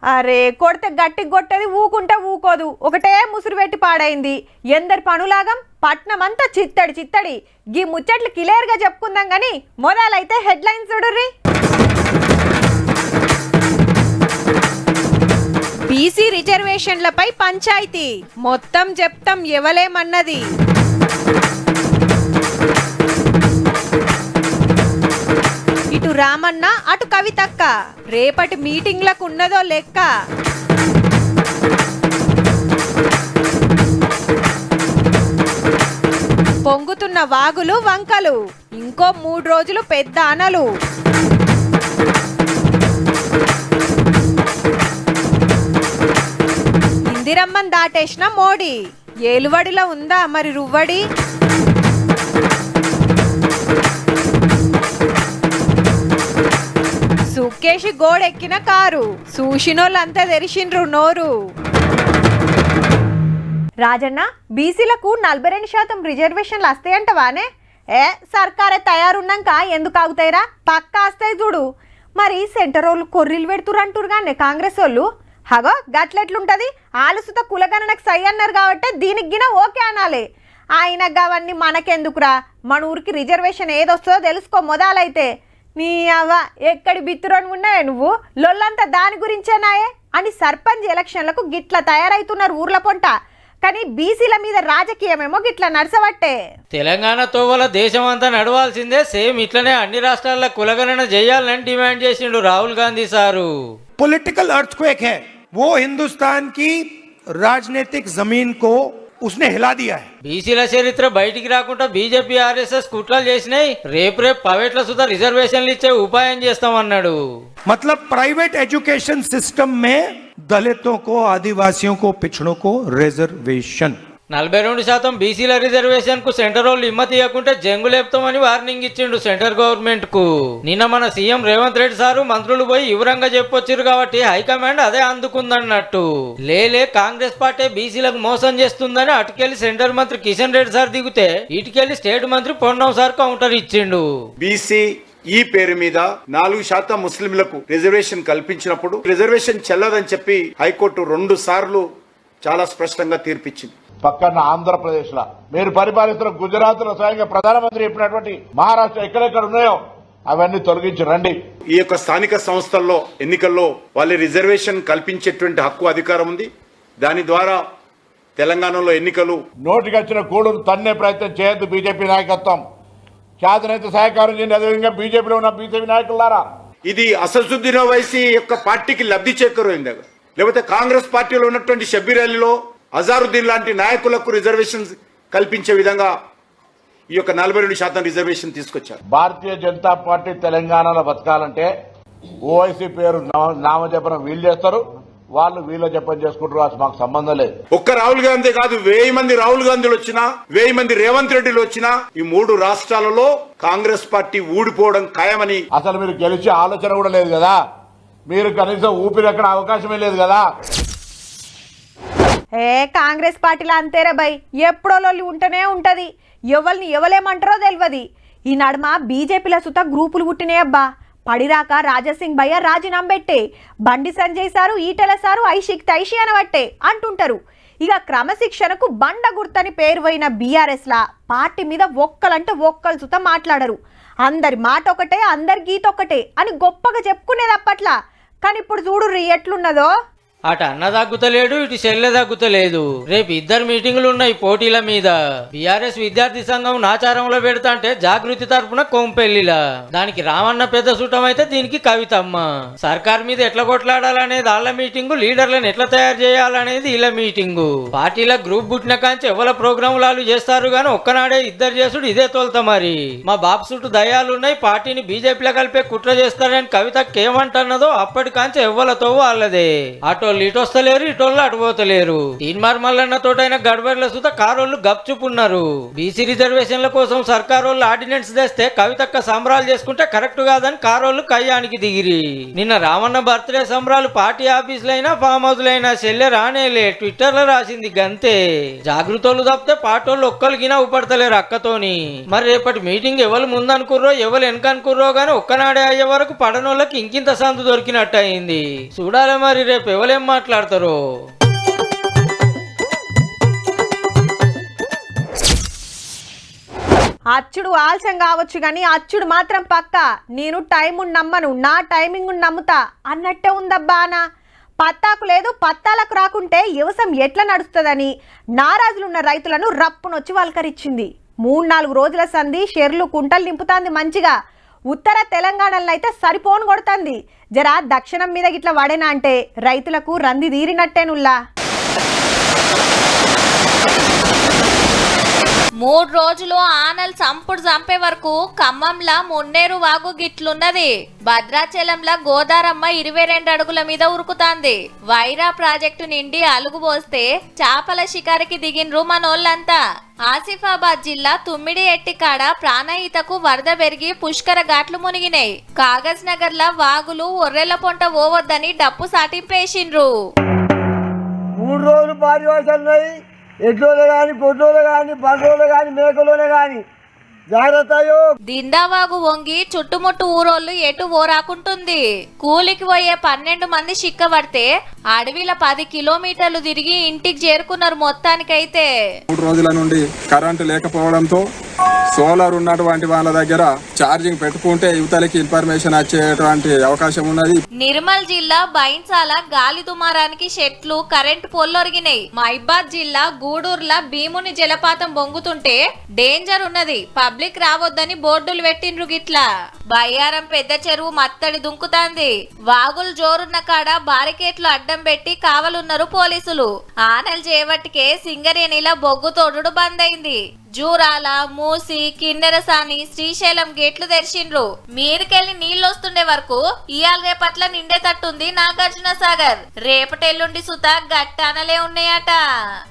అరే కొడితే గట్టి కొట్టేది ఊకుంటే ఊకోదు, ఒకటే ముసురు పెట్టి పాడైంది. ఎందరి పనులాగం పట్నం అంతా చిత్తడి చిత్తడి. గీ ముచ్చట్లు క్లియర్గా చెప్పుకుందాం గాని మొదలైతే హెడ్లైన్స్ చూడుర్రి. బీసీ రిజర్వేషన్లపై పంచాయతీ మొత్తం చెప్తాం ఎవలేమన్నది. ఇటు రామన్న అటు కవితక్క రేపటి మీటింగ్లకు ఉన్నదో లెక్క. పొంగుతున్న వాగులు వంకలు ఇంకో 3 రోజులు పెద్ద అనలు. ఇందిరమ్మన్ దాటేసిన మోడీ ఏలువడిలో ఉందా మరి రువ్వడి. సుక్కేసి గోడెక్కిన కారు చూసినోళ్ళంతా తెరిచిండ్రు నోరు. రాజన్న బీసీలకు 42% రిజర్వేషన్లు వస్తాయంటవానే? సర్కారే తయారున్నాక ఎందుకు ఆగుతాయిరా, పక్కా వస్తాయి చూడు. మరి సెంటర్ వాళ్ళు కొర్రీలు పెడుతురంటారు కానీ కాంగ్రెస్ వాళ్ళు హగో గట్లెట్లుంటది. ఆలుసుత కులగణనకు సై అన్నారు కాబట్టి దీనికి గిన ఓకే అనాలి. ఆయన అవన్నీ మనకెందుకురా, మన ఊరికి రిజర్వేషన్ ఏదొస్తుందో తెలుసుకో మొదలైతే. నీ అవ్వ ఎక్కడి బిత్తురని ఉన్నాయే నువ్వు, లొల్లంతా దాని గురించేనాయే అని సర్పంచ్ ఎలక్షన్లకు గిట్ల తయారైతున్నారు ఊర్ల పొంట. కానీ బీసీల మీద రాజకీయమేమో గిట్ల నడసబట్టే. తెలంగాణ తోవల దేశం అంతా నడవాల్సిందే, సేమ్ ఇట్లనే అన్ని రాష్ట్రాల్లో కులగణన చేయాలని డిమాండ్ చేసిండు Rahul Gandhi sir. Political earthquake है, वो हिंदुस्तान की राजनीतिक जमीन को उसने हिला दिया है. బీసీల చరిత్ర బయటికి రాకుండా బీజేపీ ఆర్ఎస్ఎస్ కుట్రలు చేసినాయి. రేపు ప్రైవేట్ల సుధా రిజర్వేషన్లు ఇచ్చే ఉపాయం చేస్తామన్నాడు. मतलब प्राइवेट एजुकेशन सिस्टम में दलितों को, आदिवासियों को, पिछड़ों को रिजर्वेशन. 42% బీసీల రిజర్వేషన్ కు సెంటర్ వాళ్ళు హిమ్మతి ఇవ్వకుంటే జంగు లేపుతామని వార్నింగ్ ఇచ్చిండు సెంటర్ గవర్నమెంట్ కు. నిన్న మన సీఎం రేవంత్ రెడ్డి సారు మంత్రులు పోయి వివరంగా చెప్పొచ్చారు కాబట్టి హైకమాండ్ అదే అందుకుందన్నట్టు. లేలే కాంగ్రెస్ పార్టీ బీసీలకు మోసం చేస్తుందని అటుకెళ్లి సెంటర్ మంత్రి కిషన్ రెడ్డి సార్ దిగితే ఇటుకెళ్లి స్టేట్ మంత్రి పొన్నం సార్ కౌంటర్ ఇచ్చిండు. బీసీ ఈ పేరు మీద 4% ముస్లింలకు రిజర్వేషన్ కల్పించినప్పుడు రిజర్వేషన్ చెల్లదని చెప్పి హైకోర్టు 2 సార్లు చాలా స్పష్టంగా తీర్పిచ్చింది. పక్కన ఆంధ్రప్రదేశ్ లా మీరు పరిపాలిస్తున్న గుజరాత్ లో స్వయంగా ప్రధానమంత్రి చెప్పినటువంటి మహారాష్ట్ర ఎక్కడెక్కడ ఉన్నాయో అవన్నీ తొలగించి రండి. ఈ యొక్క స్థానిక సంస్థల్లో ఎన్నికల్లో వాళ్ళ రిజర్వేషన్ కల్పించేటువంటి హక్కు అధికారం ఉంది. దాని ద్వారా తెలంగాణలో ఎన్నికలు నోటికి వచ్చిన కూడును తన్నే ప్రయత్నం చేయొద్దు. బీజేపీ నాయకత్వం చేతనైతే సహకారం చేయండి. అదేవిధంగా బీజేపీలో ఉన్న బీజేపీ నాయకులారా, ఇది అసదుద్దీన్ ఓవైసీ యొక్క పార్టీకి లబ్ధి చేకూరింది. లేకపోతే కాంగ్రెస్ పార్టీలో ఉన్నటువంటి షబ్బీర్ అలీలో అజారుద్దీన్ లాంటి నాయకులకు రిజర్వేషన్ కల్పించే విధంగా ఈ యొక్క 42% రిజర్వేషన్ తీసుకొచ్చారు. భారతీయ జనతా పార్టీ తెలంగాణలో బతకాలంటే ఓవైసీ పేరు నామజపనం వీళ్ళు చేస్తారు, వాళ్ళు వీళ్ళ జపం చేసుకుంటారు. అసలు మాకు సంబంధం లేదు. ఒక్క రాహుల్ గాంధీ కాదు, 1000 మంది రాహుల్ గాంధీలు వచ్చినా, 1000 మంది రేవంత్ రెడ్డిలు వచ్చినా ఈ 3 రాష్ట్రాలలో కాంగ్రెస్ పార్టీ ఊడిపోవడం ఖాయమని. అసలు మీరు గెలిచే ఆలోచన కూడా లేదు కదా, మీరు కనీసం ఊపిరెక్కడ అవకాశమే లేదు కదా. కాంగ్రెస్ పార్టీలో అంతేరా బై, ఎప్పుడో లొల్లి ఉంటూనే ఉంటది. ఎవరిని ఎవలేమంటారో తెలియదు. ఈ నడుమ బీజేపీల సుత గ్రూపులు పుట్టినాయి అబ్బా. పడిరాక రాజాసింగ్ భయ్య రాజీనామా పెట్టే, బండి సంజయ్ సారు, ఈటెల సారు ఐషిక్ తైషి అనబట్టే అంటుంటారు. ఇక క్రమశిక్షణకు బండ గుర్తని పేరు పోయిన బీఆర్ఎస్ లా పార్టీ మీద ఒక్కలంటే ఒక్కలు సుత మాట్లాడరు. అందరి మాట ఒకటే, అందరి గీత ఒకటే అని గొప్పగా చెప్పుకునేది అప్పట్లా. కానీ ఇప్పుడు చూడు ఎట్లున్నదో. అటు అన్న తగ్గుతలేడు, ఇటు చెల్లె తగ్గుతలేదు. రేపు 2 మీటింగులు ఉన్నాయి పోటీల మీద. బీఆర్ఎస్ విద్యార్థి సంఘం నాచారంలో పెడతా అంటే జాగృతి తరపున కొంపెల్లిలా. దానికి రామన్న పెద్ద సుటం అయితే దీనికి కవితమ్మ. సర్కార్ మీద ఎట్లా కొట్లాడాలనేది వాళ్ళ మీటింగు, లీడర్లను ఎట్లా తయారు చేయాలనేది వీళ్ళ మీటింగు. పార్టీల గ్రూప్ పుట్టిన కాంచి ఎవరి ప్రోగ్రాములు చేస్తారు గాని ఒక్కనాడే ఇద్దరు చేసుడు ఇదే తోలుతా. మరి మా బాబు చుట్టూ దయాలున్నాయి, పార్టీని బీజేపీలో కలిపే కుట్ర చేస్తారని కవితకి ఏమంటున్నదో అప్పటి కాంచి ఎవ్వలతో వాళ్ళదే. అటు అటోళ్ళు ఇటు వస్తలేరు, ఇటోళ్ళు అటు పోతలేరు. తీన్మార్ మల్లన్న తోటైన గడబడిల సుత కారోళ్ళు గప్చుపున్నారు. బీసీ రిజర్వేషన్ల కోసం సర్కారోళ్ళు ఆర్డినెన్స్ తెస్తే కవితక్క సంబరాలు చేసుకుంటే కరెక్ట్ కాదని కారోళ్ళు కయ్యానికి దిగిరి. నిన్న రామన్న బర్త్డే సంబరాలు పార్టీ ఆఫీసులైనా ఫామ్ హౌస్లైనా చెల్లె రానేలే, ట్విట్టర్ లో రాసింది గంతే. జాగృతోళ్ళు తప్పితే పాటోళ్ళు ఒక్కరికినా ఉపడతలేరు అక్కతోని. మరి రేపటి మీటింగ్ ఎవరు ముందనుకుర్రో ఎవరు వెనకనుకుర్రో గానీ ఒక్కనాడే అయ్యే వరకు పడనోళ్ళకి ఇంకింత సందు దొరికినట్టు అయింది. చూడాలి మరి రేపు ఎవరేం మాట్లాడతారో. అచ్చుడు ఆలస్యం కావచ్చు కానీ అచ్చుడు మాత్రం పక్క. నేను టైము నమ్మను, నా టైమింగ్ నమ్ముతా అన్నట్టే ఉందబ్బానా. పత్తాకు లేదు, పత్తాలకు రాకుంటే వ్యవసాయం ఎట్లా నడుస్తుందని నారాజులున్న రైతులను రప్పునొచ్చి వల్కరించింది. 3-4 రోజుల సంధి షెర్లు కుంటలు నింపుతాంది మంచిగా. ఉత్తర తెలంగాణలో అయితే సరిపోను కొడుతుంది. జరా దక్షిణం మీద గిట్ల వడేనా అంటే రైతులకు రంది తీరినట్టేనుల్లా. 3 రోజులు ఆనల్ సంపుడు చంపే వరకు ఖమ్మంలా మున్నేరు వాగు గిట్లున్నది. భద్రాచలంలా గోదారమ్మ 22 అడుగుల మీద ఉరుకుతాంది. వైరా ప్రాజెక్టు నిండి అలుగుబోస్తే చేపల షికారికి దిగిన్రు మనోళ్ళంతా. ఆసిఫాబాద్ జిల్లా తుమ్మిడి ఎట్టికాడ ప్రాణహితకు వరద పెరిగి పుష్కర ఘాట్లు మునిగినాయి. కాగజ్ నగర్ లా వాగులు ఒర్రెల పొంట పోవద్దని డప్పు సాటింపేసిండ్రు. 3 రోజులు భారీ వర్షాలున్నాయి. ఎడ్లోనే కానీ గొడ్లోనే కానీ బండ్లోనే కానీ మేకలోనే కానీ జాగ్రత్తయో. దిందావాగు వంగి చుట్టుముట్టు ఊరోళ్ళు ఎటు ఓరాకుంటుంది. కూలికి పోయే 12 మంది చిక్కబడితే అడవిల 10 కిలోమీటర్లు తిరిగి ఇంటికి చేరుకున్నారు. మొత్తానికైతే 3 రోజుల నుండి కరెంటు లేకపోవడంతో సోలార్ ఉన్నటువంటి వాళ్ళ దగ్గర ఛార్జింగ్ పెట్టుకుంటే యువతలకి ఇన్ఫర్మేషన్ వచ్చేటువంటి అవకాశం ఉన్నది. నిర్మల్ జిల్లా బైన్సాల గాలి దుమారానికి చెట్లు కరెంటు పొల్లొరిగినాయి. మహిబాద్ జిల్లా గూడూర్ల భీముని జలపాతం బొంగుతుంటే డేంజర్ ఉన్నది, పబ్లిక్ రావద్దని బోర్డులు పెట్టిండ్రు గిట్లా. బయ్యారం పెద్ద చెరువు మత్తడి దుంకుతాంది. వాగులు జోరున్న కాడ బారికేట్లు అడ్డం పెట్టి కావలున్నారు పోలీసులు. ఆనెల్ చేవట్టికే సింగరేణిల బొగ్గు తోడుడు బంద్ అయింది. జూరాల, మూసి, కిన్నెరసాని, శ్రీశైలం గేట్లు తెరిచిండ్రు. మీరుకెళ్లి నీళ్లు వస్తుండే వరకు ఇయాల రేపట్ల నిండేటట్టుంది నాగార్జున సాగర్. రేపటెల్లుండి సుత గట్టానలే ఉన్నాయట.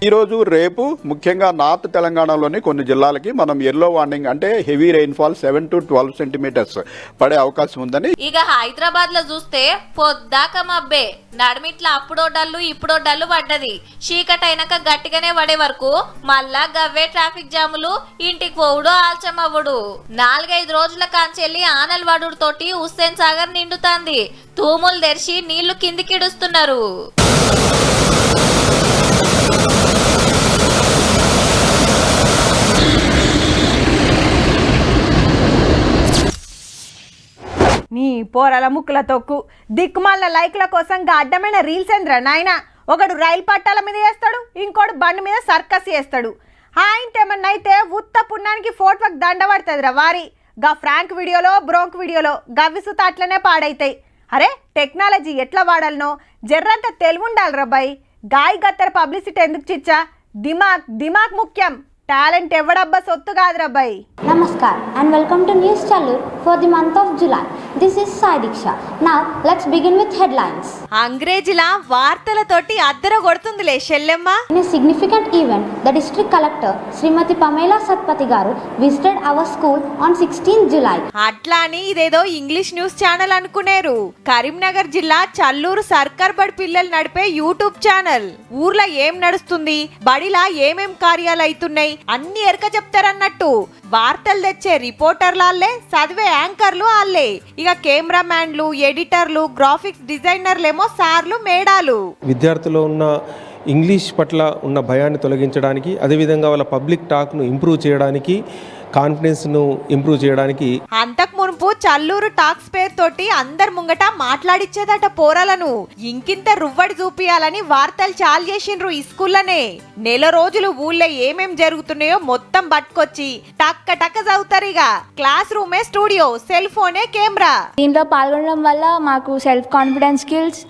ఈ రోజు రేపు ముఖ్యంగా నార్త్ తెలంగాణలోని కొన్ని జిల్లాలకి మనం ఎల్లో వార్నింగ్ అంటే హెవీ రెయిన్ఫాల్ 7 to 12 సెంటీమీటర్స్ పడే అవకాశం ఉందని. ఇక హైదరాబాద్ లో చూస్తే పొద్దాక మబ్బే, నడిమిట్ల అప్పుడో డల్లు ఇప్పుడో డల్లు పడ్డది. చీకటైనాక గట్టిగానే పడే వరకు మళ్ళా గవ్వే ట్రాఫిక్ జామ్, ఇంటికి పోవుడు ఆల్చమవ్వడు. 4-5 రోజుల కాంచెల్లి ఆనల్ వడుడు తోటి హుస్సేన్ సాగర్ నిండుతాంది. తూములు తెరిచి నీళ్లు కిందికిడుస్తున్నారు. నీ పోరల ముక్కుల తొక్కు దిక్కుమాల లైక్ల కోసం అడ్డమైన రీల్స్ ఏంద్రా నాయన. ఒకడు రైలు పట్టాల మీద వేస్తాడు, ఇంకోడు బండి మీద సర్కస్ చేస్తాడు. ఆయనతేమన్నా అయితే ఉత్త పుణ్యానికి ఫోటోకి దండ పడుతుందిరా వారి. గా ఫ్రాంక్ వీడియోలో బ్రోంక్ వీడియోలో గవ్విసుత అట్లనే పాడైతాయి. అరే టెక్నాలజీ ఎట్లా వాడాలనో జర్రంత తెలివి ఉండాలిరా బాయ్. గాయ గత్తర పబ్లిసిటీ ఎందుకు చిచ్చా? దిమాగ్ ముఖ్యం, టాలెంట్ ఎవడబ్బా సొత్తు కాదురా bye. Namaskar and welcome to News Channel for the month of July. This is Sai Diksha. Now let's begin with headlines. అంగ్రేజీల వార్తలతోటి అద్దర కొడుతుందిలే షెల్లెమ్మ. In a significant event, the district collector Srimati Pamela Satpathy garu visited our school on 16th July. అట్లా అని ఇదేదో English news channel అనుకునేరు. Karimnagar జిల్లా చల్లూరు సర్కార్ బడి పిల్లలు నడిపే YouTube channel. ఊర్లో ఏం నడుస్తుంది, బడిలా ఏమేం కార్యాలు అవుతున్నాయి అన్ని ఎరక చెప్తారన్నట్టు. వార్తలు తెచ్చే రిపోర్టర్లే, చదివే యాంకర్లు వాళ్ళే. ఇక కెమెరామ్యాన్లు, ఎడిటర్లు, గ్రాఫిక్స్ డిజైనర్లేమో సార్లు, మేడాలు. విద్యార్థుల్లో ఉన్న ఇంగ్లీష్ పట్ల ఉన్న భయాన్ని తొలగించడానికి, అదేవిధంగా వాళ్ళ పబ్లిక్ టాక్ను ఇంప్రూవ్ చేయడానికి, కాన్ఫిడెన్స్ను ఇంప్రూవ్ చేయడానికి అంతకు మునుపు చల్లూరు టాక్స్ పేరు తోటి అందరు ముంగట మాట్లాడిచ్చేదట పోరాలను. ఇంకింత రువ్వడి చూపియాలని వార్తలు చాలు చేసిండ్రు ఈ స్కూల్లనే. నెల రోజులు ఊళ్ళో ఏమేం జరుగుతున్నాయో మొత్తం పట్టుకొచ్చి టక్క టక్క చదువుతారు. ఇక క్లాస్ రూమే స్టూడియో, సెల్ ఫోనే కెమెరా. దీంట్లో పాల్గొనడం వల్ల మాకు self confidence skills,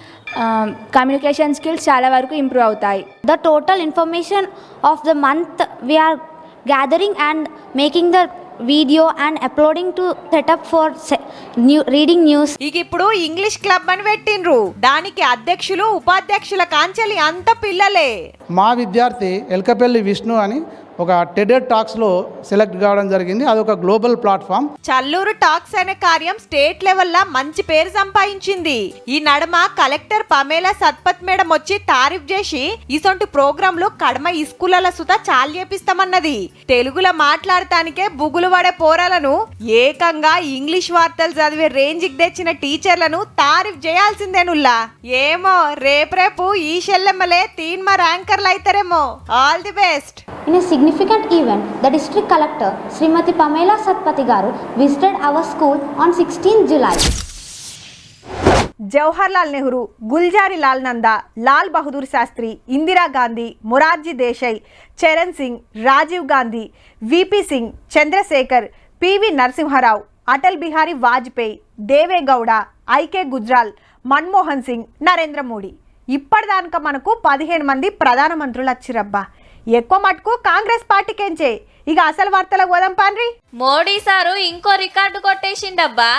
communication skills చాలా వరకు ఇంప్రూవ్ అవుతాయి. The total information of the month we are gathering and making the video and uploading to setup for reading news. ఇక ఇప్పుడు ఇంగ్లీష్ క్లబ్ అని పెట్టిండ్రు. దానికి అధ్యక్షులు ఉపాధ్యక్షుల కాంచెలి అంత పిల్లలే. మా విద్యార్థి ఎల్కపల్లి విష్ణు అని ఒక టెడెడ్ టాక్స్లో సెలెక్ట్ కావడం జరిగింది. అది ఒక గ్లోబల్ ప్లాట్ఫామ్. చల్లూరు టాక్స్ అనే కార్యం స్టేట్ లెవెల్లో మంచి పేరు సంపాదించింది. ఈ నడమ కలెక్టర్ పమేలా సత్పత్ మేడం వచ్చి తారీఫ్ చేసి ఇసొంటి ప్రోగ్రాంలు కడమ ఇస్కూళ్ళ సుత చాలు చేపిస్తామన్నది. తెలుగులో మాట్లాడటానికే బుగులు పడే పోరాలను ఏకంగా ఇంగ్లీష్ వార్తలు చదివే రేంజ్కి తెచ్చిన టీచర్లను తారీఫ్ చేయాల్సిందేనుల్లా. ఏమో రేపు ఈ షెల్లెమ్మలే తీన్మా ర్యాంకర్లు అవుతారేమో. All the best. In a significant event, the district collector Srimati Pamela Satpati garu visited our school on 16th July. Jawaharlal Nehru, Gulzari Lal Nanda, Lal Bahadur Sastry, Indira Gandhi, Morarji Desai, Charan Singh, Rajiv Gandhi, VP Singh, Chandrasekhar, PV Narasimha Rao, Atal Bihari Vajpayee, Deve Gowda, IK Gujral, Manmohan Singh, Narendra Modi. ఇప్పటిదాకా మనకు 15 మంది ప్రధానమంత్రులు వచ్చిరబ్బా. ఎక్కువ మటుకు కాంగ్రెస్ పార్టీకేంచే. ఇక అసలు వార్తలకు పోదాం పాన్రి. మోడీ సారు ఇంకో రికార్డు కొట్టేసిండబ్బా.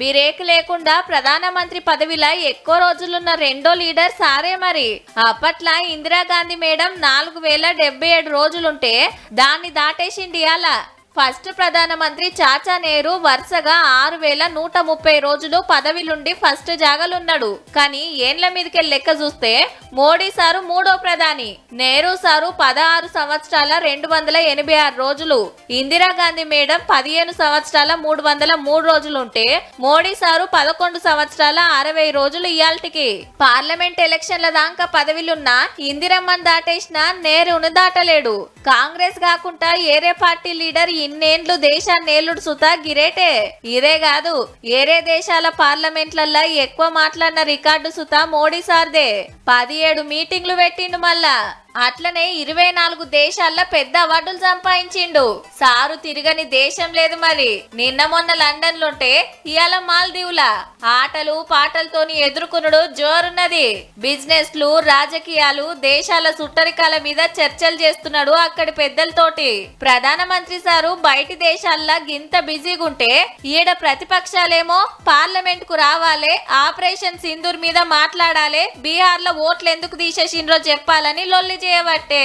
బ్రేక్ లేకుండా ప్రధానమంత్రి పదవిలో ఎక్కువ రోజులున్న రెండో లీడర్ సారే మరి. అప్పట్లా ఇందిరాగాంధీ మేడం 4077 రోజులుంటే దాన్ని దాటేసిండి. అలా ఫస్ట్ ప్రధానమంత్రి చాచా నెహ్రూ వరుసగా 6130 రోజులు పదవిలుండి ఫస్ట్ జాగలున్నాడు. కానీ ఏండ్ల మీదకి లెక్క చూస్తే మోడీ సారు మూడో ప్రధాని, నెహ్రూ సారు 16 సంవత్సరాల 286 రోజులు, ఇందిరాగాంధీ మేడం 15 సంవత్సరాల 303 రోజులుంటే మోడీ సారు 11 సంవత్సరాల 60 రోజులు ఇయాల్టికి. పార్లమెంట్ ఎలక్షన్ల దాకా పదవిలున్న ఇందిరమ్మని దాటేసిన నెహ్రూను దాటలేడు. కాంగ్రెస్ కాకుండా ఏరే పార్టీ లీడర్ ఇన్నేండ్లు దేశాన్ని ఏలుడు సుతా గిరేటే. ఇదే కాదు ఏరే దేశాల పార్లమెంట్లల్లా ఎక్కువ మాట్లాడిన రికార్డు సుతా మోడీ సార్దే. 17 మీటింగ్లు పెట్టిండు. మళ్ళా అట్లనే 24 దేశాల్లో పెద్ద అవార్డులు సంపాదించిండు. సారు తిరగని దేశం లేదు మరి. నిన్న మొన్న లండన్ లోంటే ఇవాళ మాల్దీవులా. ఆటలు పాటలతోని ఎదుర్కొనుడు జోరున్నది. బిజినెస్లు, రాజకీయాలు, దేశాల సుట్టరికాల మీద చర్చలు చేస్తున్నాడు అక్కడి పెద్దలతోటి. ప్రధానమంత్రి సారు బయటి దేశాల్లో గింత బిజీగుంటే ఈడ ప్రతిపక్షాలేమో పార్లమెంట్ కు రావాలి, ఆపరేషన్ సింధూర్ మీద మాట్లాడాలి, బీహార్ లో ఓట్లు ఎందుకు తీసేసిండ్రో చెప్పాలని లొల్లి చేయబట్టే.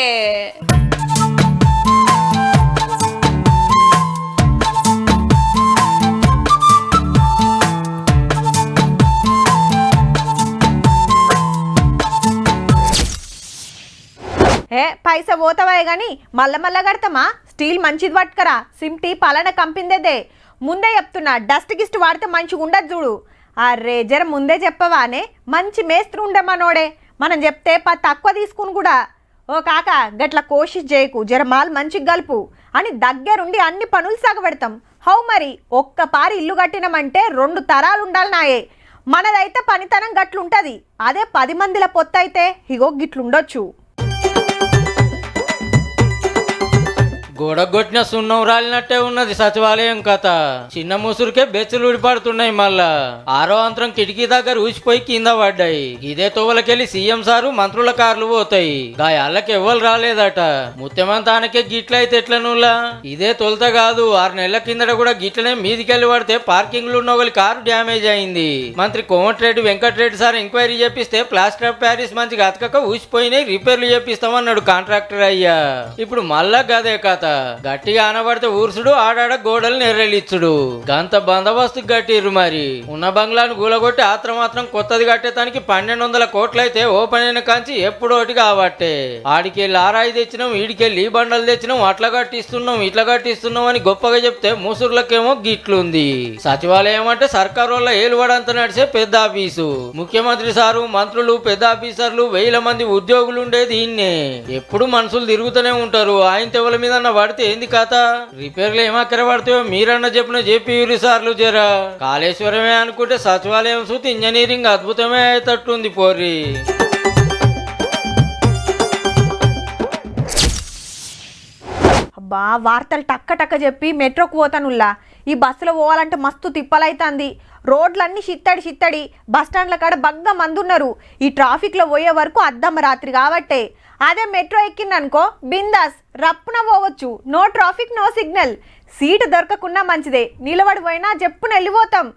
పైసా పోతావాయి గాని మళ్ళా కడతామా? స్టీల్ మంచిది పట్టుకరా. సిమ్టీ పలానా కంపిందేదే. ముందే చెప్తున్నా, డస్ట్ గిస్ట్ వాడితే మంచిగా ఉండదు చూడు. అరే జర ముందే చెప్పవానే. మంచి మేస్త్రి ఉండే మనోడే. మనం చెప్తే తక్కువ తీసుకుని కూడా, ఓ కాక గట్ల కోషిష్ చేయకు, జర మాల్ మంచిగా గలుపు అని దగ్గరుండి అన్ని పనులు సాగబెడతాం. హౌ మరి ఒక్క పారి ఇల్లు కట్టినామంటే 2 తరాలు ఉండాలి నాయే. మనదైతే పనితనం గట్లుంటది. అదే 10 మందిల పొత్తైతే ఇగో గిట్లుండొచ్చు. గోడగొట్టిన సున్నం రాలినట్టే ఉన్నది సచివాలయం కథ. చిన్న ముసురుకే బెచ్చులు ఊడిపడుతున్నాయి. మళ్ళా 6వ అంతరం కిటికీ దగ్గర ఊసిపోయి కింద పడ్డాయి. ఇదే తోవలకెళ్ళి సీఎం సారు మంత్రుల కార్లు పోతాయి. గాయాళ్ళకి ఎవ్వరు రాలేదట. ముత్యమంతానకే గిట్లయితే ఎట్లనులా. ఇదే తొలత కాదు, 6 నెలల కిందట కూడా గిట్లనే మీదికెళ్ళి పడితే పార్కింగ్ లో ఉన్న ఒకరి కారు డ్యామేజ్ అయింది. మంత్రి కోమటిరెడ్డి వెంకటరెడ్డి సార్ ఎంక్వైరీ చేపిస్తే ప్లాస్టర్ ఆఫ్ ప్యారిస్ మంచిగా అతకక ఊసిపోయినాయి, రిపేర్లు చేపిస్తామన్నాడు కాంట్రాక్టర్ అయ్యా. ఇప్పుడు మళ్ళా గదే కథ. గట్టిగా ఆనబడితే ఊర్సుడు, ఆడాడ గోడలు నెర్రెలిచ్చుడు. గంత బందోబస్తు గట్టిర్రు. మరి ఉన్న బంగ్లాను గూలగొట్టి ఆత్రమాత్రం కొత్తది కట్టేతానికి 1200 కోట్లయితే ఓపెన్ అయిన కాంచి ఎప్పుడోటి కాబట్టే. ఆడికెళ్ళి ఆరాయి తెచ్చినాం, ఈడికెళ్ళి ఈ బండలు తెచ్చినాం, అట్లా కట్టిస్తున్నాం ఇట్లా కట్టిస్తున్నాం అని గొప్పగా చెప్తే ముసుర్లకేమో గిట్లుంది. సచివాలయం అంటే సర్కారు వల్ల ఏలువడంతా నడిచే పెద్ద ఆఫీసు. ముఖ్యమంత్రి సారు, మంత్రులు, పెద్ద ఆఫీసర్లు, 1000 మంది ఉద్యోగులు ఉండేది ఇన్నే. ఎప్పుడు మనుషులు తిరుగుతూనే ఉంటారు. ఆయన తెవల మీద పడితే ఏంది కథ? రిపేర్లు ఏమక్కర పడతాయో మీరన్న చెప్పిన జేపీ సార్లు జరా. కాళేశ్వరమే అనుకుంటే సచివాలయం సూతి ఇంజనీరింగ్ అద్భుతమే అయ్యేటట్టుంది పోర్రి. అబ్బా వార్తలు టక్క టక్క చెప్పి మెట్రోకు పోతానుల్లా. ఈ బస్సులో పోవాలంటే మస్తు తిప్పలైతుంది. రోడ్లన్నీ చిత్తడి బస్టాండ్ల కాడ బగ్గా మంది ఉన్నారు. ఈ ట్రాఫిక్లో పోయే వరకు అద్దమ్మ రాత్రి కాబట్టే. అదే మెట్రో ఎక్కిందనుకో బిందాస్ రప్పున పోవచ్చు. No traffic no signal. Seat దొరకకుండా మంచిదే, నిలబడి పోయినా చెప్పున వెళ్ళిపోతాం.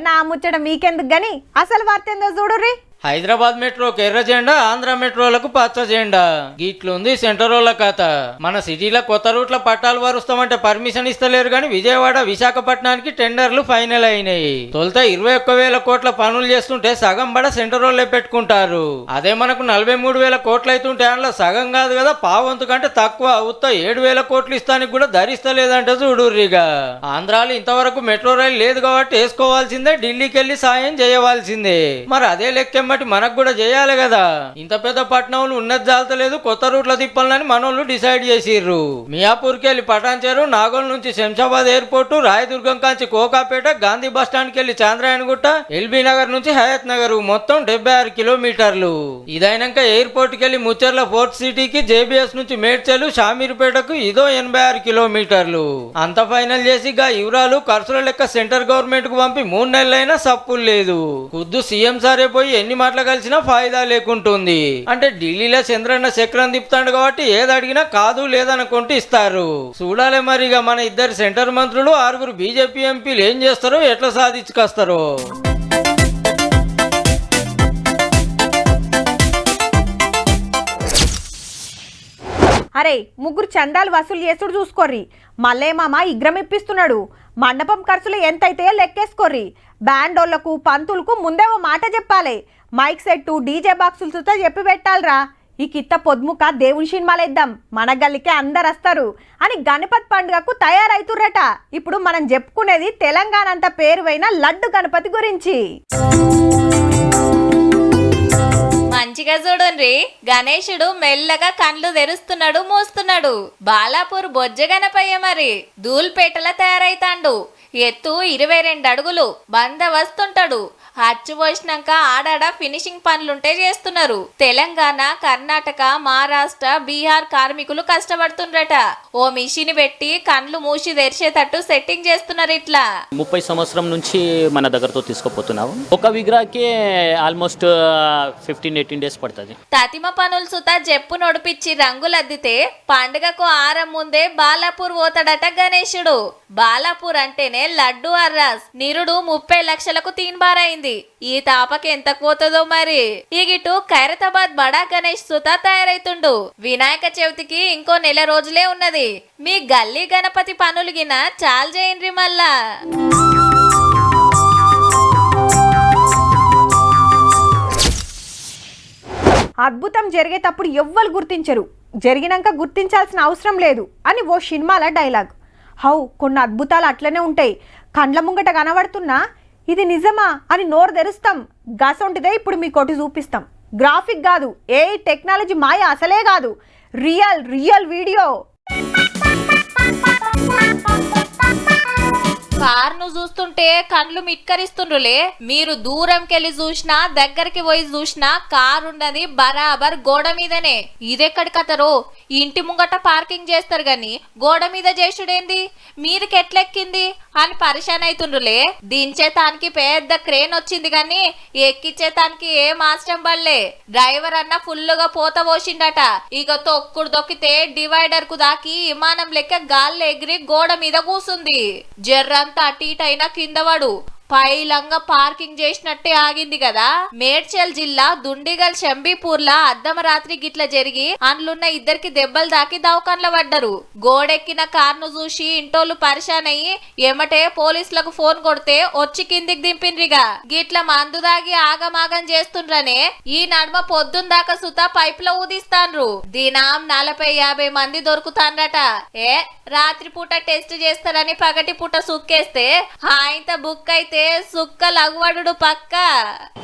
నా ముచ్చట మీకెందుకు గని అసలు వార్త ఏందో చూడుర్రి. హైదరాబాద్ మెట్రోకి ఎర్ర జెండా, ఆంధ్ర మెట్రోలకు పచ్చ జెండా. గిట్లుంది సెంటరోళ్ళ కథ. మన సిటీలో కొత్త రూట్ల పట్టాలు వరుస్తామంటే పర్మిషన్ ఇస్తలేరు కానీ విజయవాడ విశాఖపట్నానికి టెండర్లు ఫైనల్ అయినాయి. తొలుత 21,000 కోట్ల పనులు చేస్తుంటే సగం బడ సెంటరోళ్ళే పెట్టుకుంటారు. అదే మనకు 43,000 కోట్లు అవుతుంటే అందులో సగం కాదు కదా, పావంతు కంటే తక్కువ. ఉత్త 7,000 కోట్లు ఇస్తానికి కూడా ధరిస్తలేదంటే చూడుర్రిగా. ఆంధ్రాలో ఇంతవరకు మెట్రో రైలు లేదు కాబట్టి వేసుకోవాల్సిందే, ఢిల్లీకి వెళ్ళి సాయం చేయవలసిందే. మరి అదే లెక్క బట్టి మనకు కూడా చేయాలి కదా. ఇంత పెద్ద పట్టణంలో ఉన్నది జాలతలేదు, కొత్త రూట్ల తిప్పాలని మనోళ్ళు డిసైడ్ చేసిర్రు. మియాపూర్కి వెళ్ళి పటాన్చెరు, నాగోల్ నుంచి శంషాబాద్ ఎయిర్పోర్టు, రాయదుర్గం కాంచి కోకాపేట, గాంధీ బస్ స్టాండ్కి వెళ్ళి చాంద్రాయణగుట్ట, ఎల్బీ నగర్ నుంచి హయత్ నగర్ మొత్తం 76 కిలోమీటర్లు. ఇదైనాక ఎయిర్పోర్ట్కి వెళ్ళి ముచ్చర్ల ఫోర్త్ సిటీకి, జేబీఎస్ నుంచి మేడ్చలు షామీర్పేటకు ఇదో 86 కిలోమీటర్లు. అంత ఫైనల్ చేసి యువరాలు ఖర్చుల లెక్క సెంటర్ గవర్నమెంట్ కు పంపి 3 నెలలైనా సప్పులు లేదు. ఖుద్దు సీఎం సారే పోయి ఎన్ని మాటలు కలిసినా ఫాయిదా లేకుంటుంది. అంటే ఢిల్లీలో చంద్రన్న చక్రం తిప్పుతాడు కాబట్టి ఏది అడిగినా కాదు లేదనుకుంటూ ఇస్తారు. చూడాలి మరిగా మన 2 సెంటర్ మంత్రులు 6 బీజేపీ ఎంపీలు ఏం చేస్తారో, ఎట్లా సాధించుకొస్తారో. అరే ముగ్గురు చందాలు వసూలు చేసుడు చూసుకోర్రి. మల్లయ్య మామ ఇగ్రం ఇప్పిస్తున్నాడు. మండపం ఖర్చులు ఎంతైతే లెక్కేసుకోర్రి. బ్యాండోళ్లకు పంతులకు ముందే ఓ మాట చెప్పాలి. మైక్ సెట్టు డీజే బాక్సులతో చెప్పి పెట్టాలరా. ఈ కిత్త పొద్దుముక దేవుని సినిమాలేద్దాం, మన గల్లికే అందరు వస్తారు అని గణపతి పండుగకు తయారైతుర్రట. ఇప్పుడు మనం చెప్పుకునేది తెలంగాణ అంతా పేరువైన లడ్డు గణపతి గురించి. మంచిగా చూడండి, గణేశుడు మెల్లగా కండ్లు తెరుస్తున్నాడు, మూస్తున్నాడు. బాలాపూర్ బొజ్జ గణపయ్య మరి ధూల్పేటలా తయారైతాండు. ఎత్తు 22 అడుగులు, బంద వస్తుంటాడు. హచ్చు పోసినాక ఆడాడ ఫినిషింగ్ పనులుంటే చేస్తున్నారు. తెలంగాణ, కర్ణాటక, మహారాష్ట్ర, బీహార్ కార్మికులు కష్టపడుతుండ్రట. ఓ మిషన్ పెట్టి కండ్లు మూసి తెరిచేటట్టు సెట్టింగ్ చేస్తున్నారు. ఇట్లా 30 సంవత్సరం నుంచి మన దగ్గరతో తీసుకుపోతున్నాము. ఒక విగ్రహకి ఆల్మోస్ట్ 15-18 డేస్ పడుతుంది. తతిమ పనులు సుతా జప్పు నొడిపించి రంగులద్దితే పండుగకు ఆరం ముందే బాలాపూర్ పోతాడట గణేశుడు. బాలాపూర్ అంటేనే లడ్డు అర్రాస్. నిరుడు 30 లక్షలకు తీన్బారైంది. ఈ తాపకి ఎంత పోతుందో మరి. ఇగిటు ఖైరతాబాద్ బడా గణేష్ సుతా తయారైతుండు. వినాయక చవితికి ఇంకో నెల రోజులే ఉన్నది. మీ గల్లీ గణపతి పనులు గిన చాలు చేయండి మళ్ళా. అద్భుతం జరిగేటప్పుడు ఎవ్వరు గుర్తించరు, జరిగినాక గుర్తించాల్సిన అవసరం లేదు అని ఓ సినిమాల డైలాగ్. హౌ కొన్ని అద్భుతాలు అట్లనే ఉంటాయి. కండ్ల ముంగట కనబడుతున్నా ఇది నిజమా అని నోరు తెరుస్తాం. గసొంటిదే ఇప్పుడు మీకోటి చూపిస్తాం. గ్రాఫిక్ కాదు, ఏ టెక్నాలజీ మాయ అసలే కాదు, రియల్ వీడియో. కార్ను చూస్తుంటే కండ్లు మిట్కరిస్తుండ్రులే. మీరు దూరంకెళ్ళి చూసినా దగ్గరికి పోయి చూసినా కారు ఉన్నది బరాబర్ గోడ మీదనే. ఇదెక్కడి కథరో, ఇంటి ముంగట పార్కింగ్ చేస్తారు గాని గోడ మీద చేసుడేంది, మీరుకి ఎట్లెక్కింది అని పరిశాన్ అవుతుండ్రులే. దించేతానికి పెద్ద క్రేన్ వచ్చింది గాని ఎక్కించేతానికి ఏ మాస్టం పడలే. డ్రైవర్ అన్న ఫుల్లుగా పోత పోసిండట. ఇక తొక్కుడు దొక్కితే డివైడర్ కు దాకి విమానం లెక్క గాల్లో ఎగిరి గోడ మీద కూసుంది. జర్రంతా అటు ఇటు అయినా కిందవాడు పైలంగా పార్కింగ్ చేసినట్టే ఆగింది కదా. మేడ్చల్ జిల్లా దుండిగల్ షంబీపూర్లా అర్ధమరాత్రి గిట్ల జరిగి అందులున్న 2కి దెబ్బలు దాకి దవాఖాన్ల పడ్డారు. గోడెక్కిన కార్ను చూసి ఇంటోళ్ళు పరిశాన్ అయ్యి ఎమటే పోలీసులకు ఫోన్ కొడితే వచ్చి కిందికి దింపిండ్రిగా. గిట్ల మందు దాగి ఆగమాగం చేస్తుండ్రనే ఈ నడుమ పొద్దున్న దాకా సుతా పైపులో ఊదిస్తాండ్రు. దినం 40-50 మంది దొరుకుతాండ్రట. రాత్రి పూట టెస్ట్ చేస్తారని పగటి పూట సుక్కేస్తే ఆయనత బుక్ అయితే సుక్క లగువడు పక్క.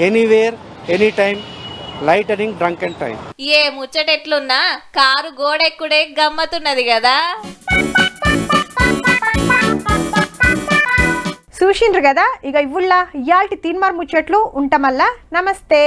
Anywhere any time lightning drunk and time. ఏ ముచ్చటెట్లున్నా కారు గోడెక్కుడే గమ్మతున్నది కదా. చూసిండ్రు కదా. ఇక ఇవ్వుల్లా ఇయాల్టి తీన్మార్ ముచ్చట్లు ఉంటామల్లా. నమస్తే.